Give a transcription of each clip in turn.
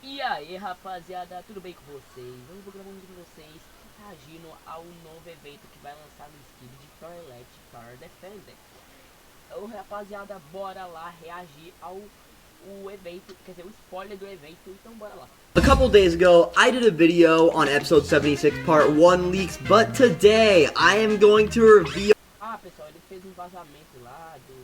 E aí, rapaziada, tudo bem com vocês? Hoje eu vou gravar um vídeo com vocês reagindo ao novo evento que vai lançar no Skibidi de Toilet Tower Defender. Ô, rapaziada, bora lá reagir ao o evento, quer dizer, o spoiler do evento, então bora lá. A couple days ago, I did a video on episode 76 part 1 leaks, but today I am going to reveal... Ah, pessoal, ele fez um vazamento lá do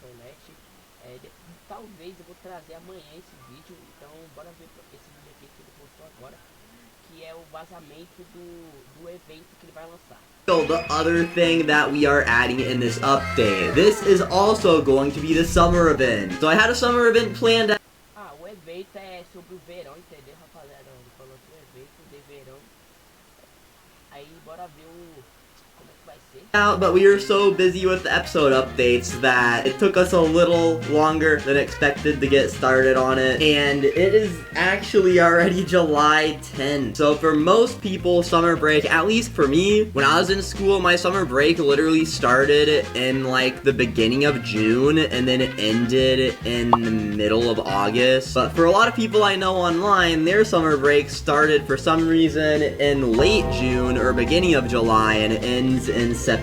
Toilet. Talvez eu vou trazer amanhã esse vídeo, então bora ver esse vídeo aqui que ele postou agora, que é o vazamento do evento que ele vai lançar. The other thing that we are adding in this update. This is also going to be the summer event. So I had a summer event planned out. Ah, o evento é sobre o verão, entendeu, rapaziada? Ele falou que o evento de verão. Aí bora ver como é que vai ser. But we were so busy with the episode updates that it took us a little longer than expected to get started on it. And it is actually already July 10th. So for most people, summer break, at least for me, when I was in school, my summer break literally started in like the beginning of June and then it ended in the middle of August. But for a lot of people I know online, their summer break started for some reason in late June or beginning of July and ends in September.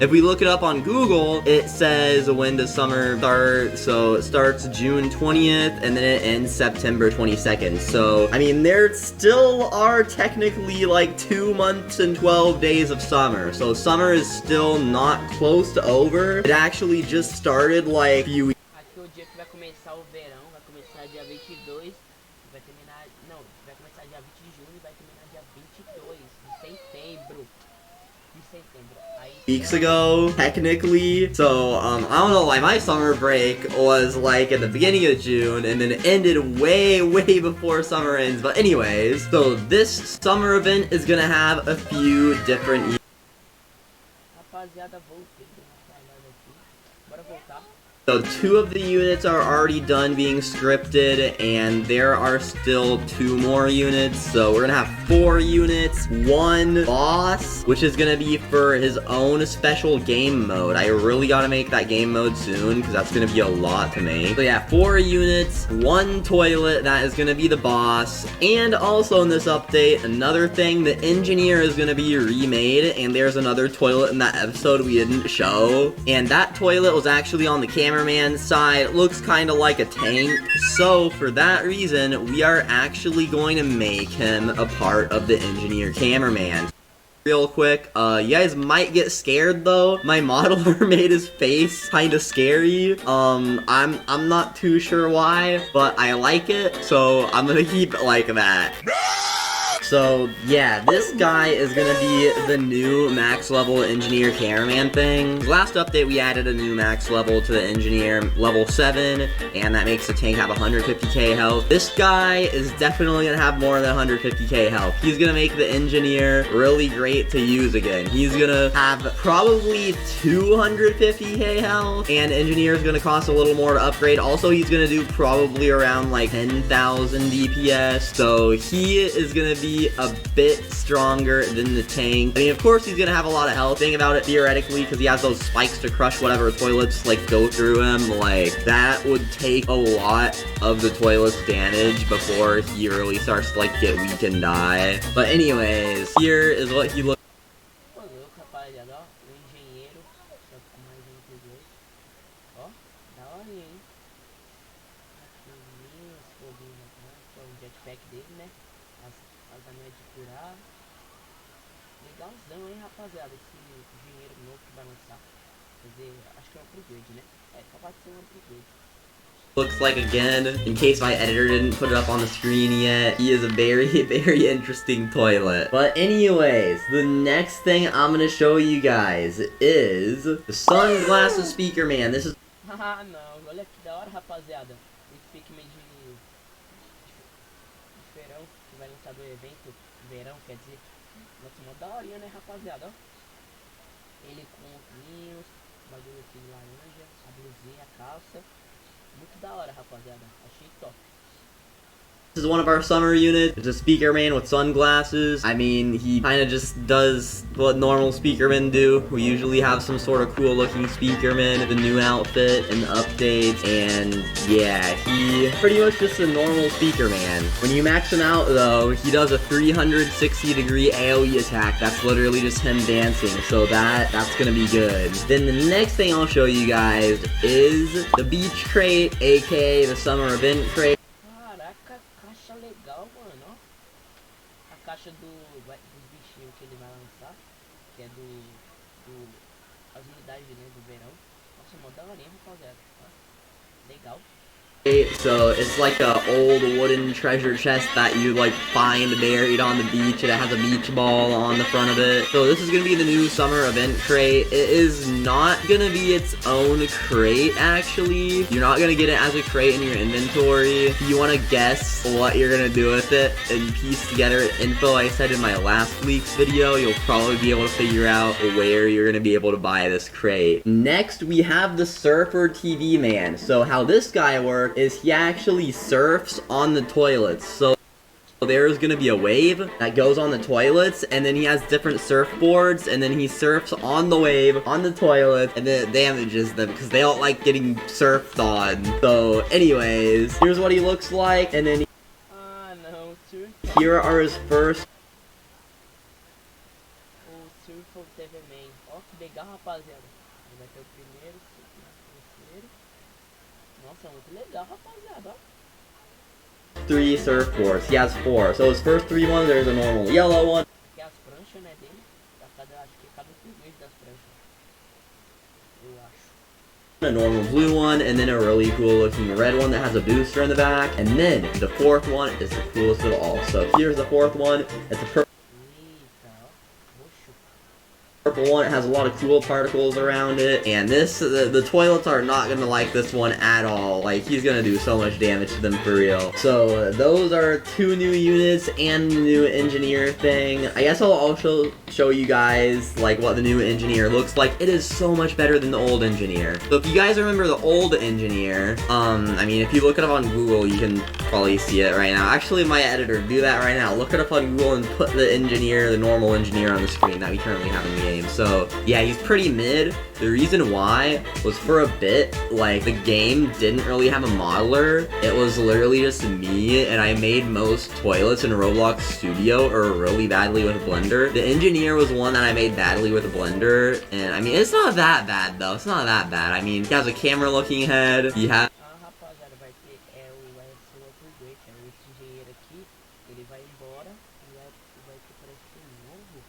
If we look it up on Google, it says when does summer start, so it starts June 20th and then it ends September 22nd. So, I mean, there still are technically like 2 months and 12 days of summer. So summer is still not close to over. It actually just started like a few weeks. Aqui é o dia que vai começar o verão, vai começar dia 22, vai terminar, não, vai começar dia 20 de junho e vai terminar dia 22 de setembro. Weeks ago, technically. So, I don't know why my summer break was like at the beginning of June and then it ended way before summer ends. But anyways, so this summer event is gonna have a few different... Rapaziada, voltei, bora voltar. So 2 of the units are already done being scripted, and there are still 2 more units. So we're gonna have 4 units, 1 boss, which is gonna be for his own special game mode. I really gotta make that game mode soon, because that's gonna be a lot to make. So yeah, 4 units, 1 toilet, that is gonna be the boss. And also in this update, another thing, the engineer is gonna be remade, and there's another toilet in that episode we didn't show. And that toilet was actually on the cameraman's side. It looks kind of like a tank. So for that reason, we are actually going to make him a part of the engineer cameraman. Real quick, you guys might get scared though. My modeler made his face kind of scary. I'm not too sure why, but I like it, so I'm gonna keep it like that. So, yeah, this guy is gonna be the new max level engineer cameraman thing. Last update, we added a new max level to the engineer, level 7, and that makes the tank have 150k health. This guy is definitely gonna have more than 150k health. He's gonna make the engineer really great to use again. He's gonna have probably 250k health, and engineer is gonna cost a little more to upgrade. Also, he's gonna do probably around like 10,000 DPS, so he is gonna be a bit stronger than the tank. I mean, of course, he's gonna have a lot of health. Think about it theoretically, because he has those spikes to crush whatever toilets like go through him. Like, that would take a lot of the toilet's damage before he really starts to like get weak and die. But anyways, here is what he looks. Jetpack dele, né? As manhas de curar. Legalzão, hein, rapaziada? Esse engenheiro novo que vai lançar. Quer dizer, acho que é um upgrade, né? É, acaba de ser um upgrade. Looks like again, in case my editor didn't put it up on the screen yet, he is a very interesting toilet. But anyways, the next thing I'm gonna show you guys is the sunglasses speaker man. This is... Ah, não, olha que da hora, rapaziada. Esse Pikmin de verão que vai lançar do evento. Verão, quer dizer. Nossa, uma daorinha, né, rapaziada? Ó. Ele com óculos, bagulho aqui de laranja, a blusinha, a calça. Muito da hora, rapaziada. Achei top. This is one of our summer units. It's a speaker man with sunglasses. I mean, he kind of just does what normal speakermen do. We usually have some sort of cool looking speakerman, the new outfit and the updates, and yeah, he pretty much just a normal speaker man. When you max him out though, he does a 360-degree AoE attack. That's literally just him dancing, so that's gonna be good. Then the next thing I'll show you guys is the beach crate, aka the summer event crate. Caraca, caixa legal, mano. A caixa dos bichinhos que ele vai lançar, que é as unidades, né, do verão. Nossa, mó daorinha, rapaziada. Legal. So it's like a old wooden treasure chest that you like find buried on the beach, and it has a beach ball on the front of it. So this is gonna be the new summer event crate. It is not gonna be its own crate, actually. You're not gonna get it as a crate in your inventory. If you wanna guess what you're gonna do with it and piece together info I said in my last week's video, you'll probably be able to figure out where you're gonna be able to buy this crate. Next, we have the Surfer TV Man. So how this guy works is he actually surfs on the toilets. So there's gonna be a wave that goes on the toilets, and then he has different surfboards, and then he surfs on the wave on the toilet, and then it damages them because they don't like getting surfed on. So anyways, here's what he looks like, and then não, here are his first. O Surfer TV Man. Ó, que legal, rapaziada. Ele vai ter o primeiro, o terceiro. Nossa, muito legal, rapaziada, ó. 3 surfboards. He has 4. So his first 3 ones, there's a normal yellow one. Aqui as pranchas, né, dele. Acho que cada freguês das pranchas. Eu acho. A normal blue one, and then a really cool looking red one that has a booster in the back. And then the 4th one is the coolest of all. So here's the 4th one. It's a purple one. It has a lot of cool particles around it, and the toilets are not gonna like this one at all. Like, he's gonna do so much damage to them for real. So those are 2 new units and the new engineer thing. I guess I'll also show you guys like what the new engineer looks like. It is so much better than the old engineer. So if you guys remember the old engineer, I mean, if you look it up on Google, you can probably see it right now. Actually, my editor, do that right now. Look it up on Google and put the engineer, the normal engineer on the screen that we currently have in the game. So yeah, he's pretty mid. The reason why was for a bit, like, the game didn't really have a modeler. It was literally just me, and I made most toilets in Roblox Studio or really badly with Blender. The engineer was one that I made badly with Blender, and I mean, it's not that bad though. It's not that bad. I mean, he has a camera looking head. He has Rapaziada, vai ser vai ser outro upgrade, esse engenheiro aqui, ele vai embora e vai ter parece que um novo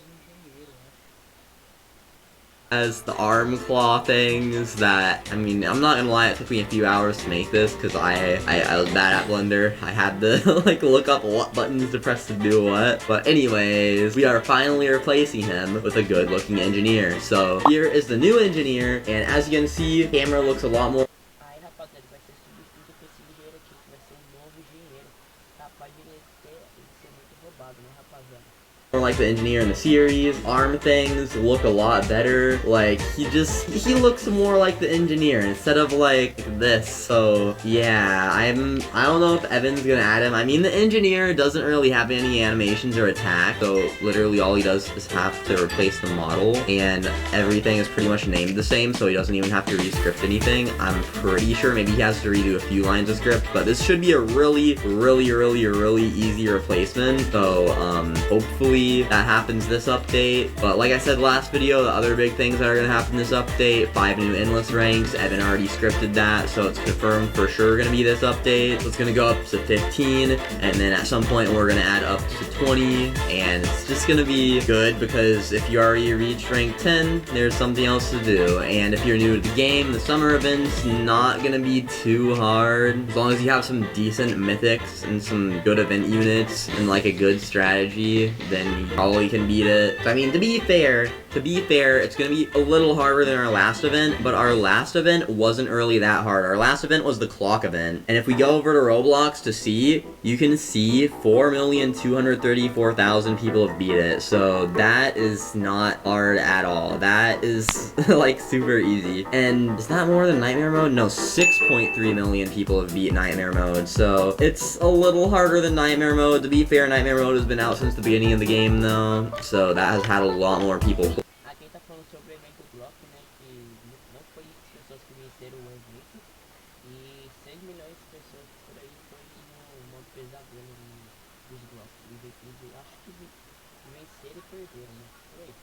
engenheiro, né? As the arm claw things that, I mean, I'm not gonna lie, it took me a few hours to make this because I was bad at Blender. I had to like look up what buttons to press to do what. But anyways, we are finally replacing him with a good looking engineer. So here is the new engineer, and as you can see, camera looks a lot more. Aí, rapaziada, vai ser substituto com esse engenheiro aqui, que vai ser um novo engenheiro. Capaz de ele ser muito roubado, né, rapaziada? More like the engineer in the series. Arm things look a lot better. Like, he looks more like the engineer instead of like this. So yeah, I don't know if Evan's gonna add him. I mean, the engineer doesn't really have any animations or attack, so literally all he does is have to replace the model, and everything is pretty much named the same, so he doesn't even have to re-script anything. I'm pretty sure maybe he has to redo a few lines of script, but this should be a really easy replacement. So hopefully that happens this update. But like I said last video, the other big things that are gonna happen this update: 5 new endless ranks. Evan already scripted that, so it's confirmed for sure gonna be this update. So it's gonna go up to 15, and then at some point we're gonna add up to 20, and it's just gonna be good because if you already reached rank 10, there's something else to do. And if you're new to the game, the summer event's not gonna be too hard. As long as you have some decent mythics and some good event units and like a good strategy, then and probably can beat it. I mean, to be fair, it's gonna be a little harder than our last event, but our last event wasn't really that hard. Our last event was the clock event, and if we go over to Roblox to see, you can see 4,234,000 people have beat it, so that is not hard at all. That is, like, super easy. And is that more than Nightmare Mode? No, 6.3 million people have beat Nightmare Mode, so it's a little harder than Nightmare Mode. To be fair, Nightmare Mode has been out since the beginning of the game, though, so that has had a lot more people. Aqui tá falando sobre o evento Block, né, que não foi as pessoas que venceram o evento, e 6 milhões de pessoas por aí foi no modo pesadelo dos Block. Acho que venceram e perderam, né, por aí.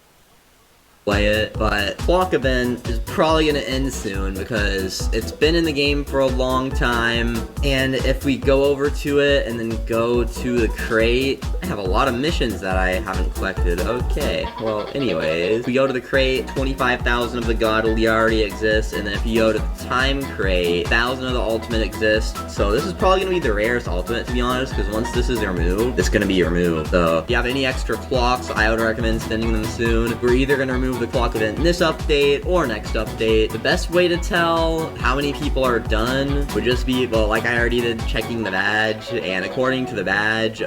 Play it, but clock event is probably gonna end soon because it's been in the game for a long time, and if we go over to it and then go to the crate, I have a lot of missions that I haven't collected. Okay, well, anyways, if we go to the crate, 25,000 of the godly already exist, and then if you go to the time crate, 1,000 of the ultimate exist, so this is probably gonna be the rarest ultimate, to be honest, because once this is removed, it's gonna be removed. So if you have any extra clocks, I would recommend sending them soon. We're either gonna remove the clock event in this update or next update. The best way to tell how many people are done would just be, well, like I already did, checking the badge, and according to the badge,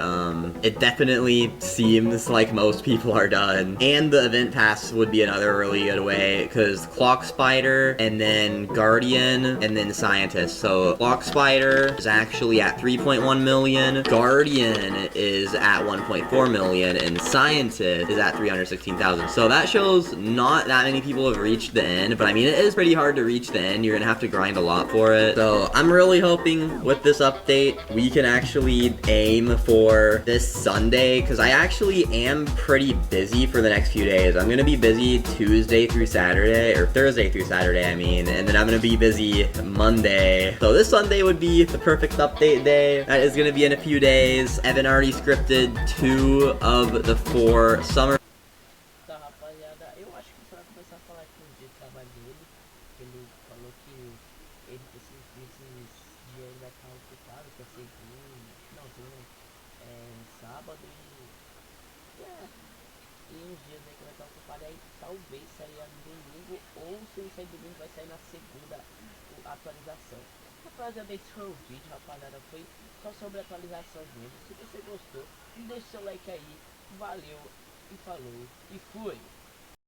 it definitely seems like most people are done. And the event pass would be another really good way, because Clock Spider, and then Guardian, and then Scientist. So Clock Spider is actually at 3.1 million, Guardian is at 1.4 million, and Scientist is at 316,000. So that shows not that many people have reached the end, but I mean, it is pretty hard to reach the end. You're gonna have to grind a lot for it. So I'm really hoping with this update, we can actually aim for this Sunday, because I actually am pretty busy for the next few days. I'm gonna be busy Tuesday through Saturday, or Thursday through Saturday, I mean, and then I'm gonna be busy Monday. So this Sunday would be the perfect update day. That is gonna be in a few days. Evan already scripted 2 of the 4 summer. Então, rapaziada, eu acho que você vai começar a falar aqui um dia de trabalho dele. Ele falou que esses dias ele vai estar ocupado, que é segunda, não, segunda, sábado e uns dias aí que vai estar ocupado. Aí talvez saia no domingo, ou se não sair domingo, vai sair na segunda a atualização. Rapaziada, esse foi o vídeo, rapaziada, foi só sobre a atualização mesmo. Se você gostou, deixa seu like aí, valeu, e falou, e fui!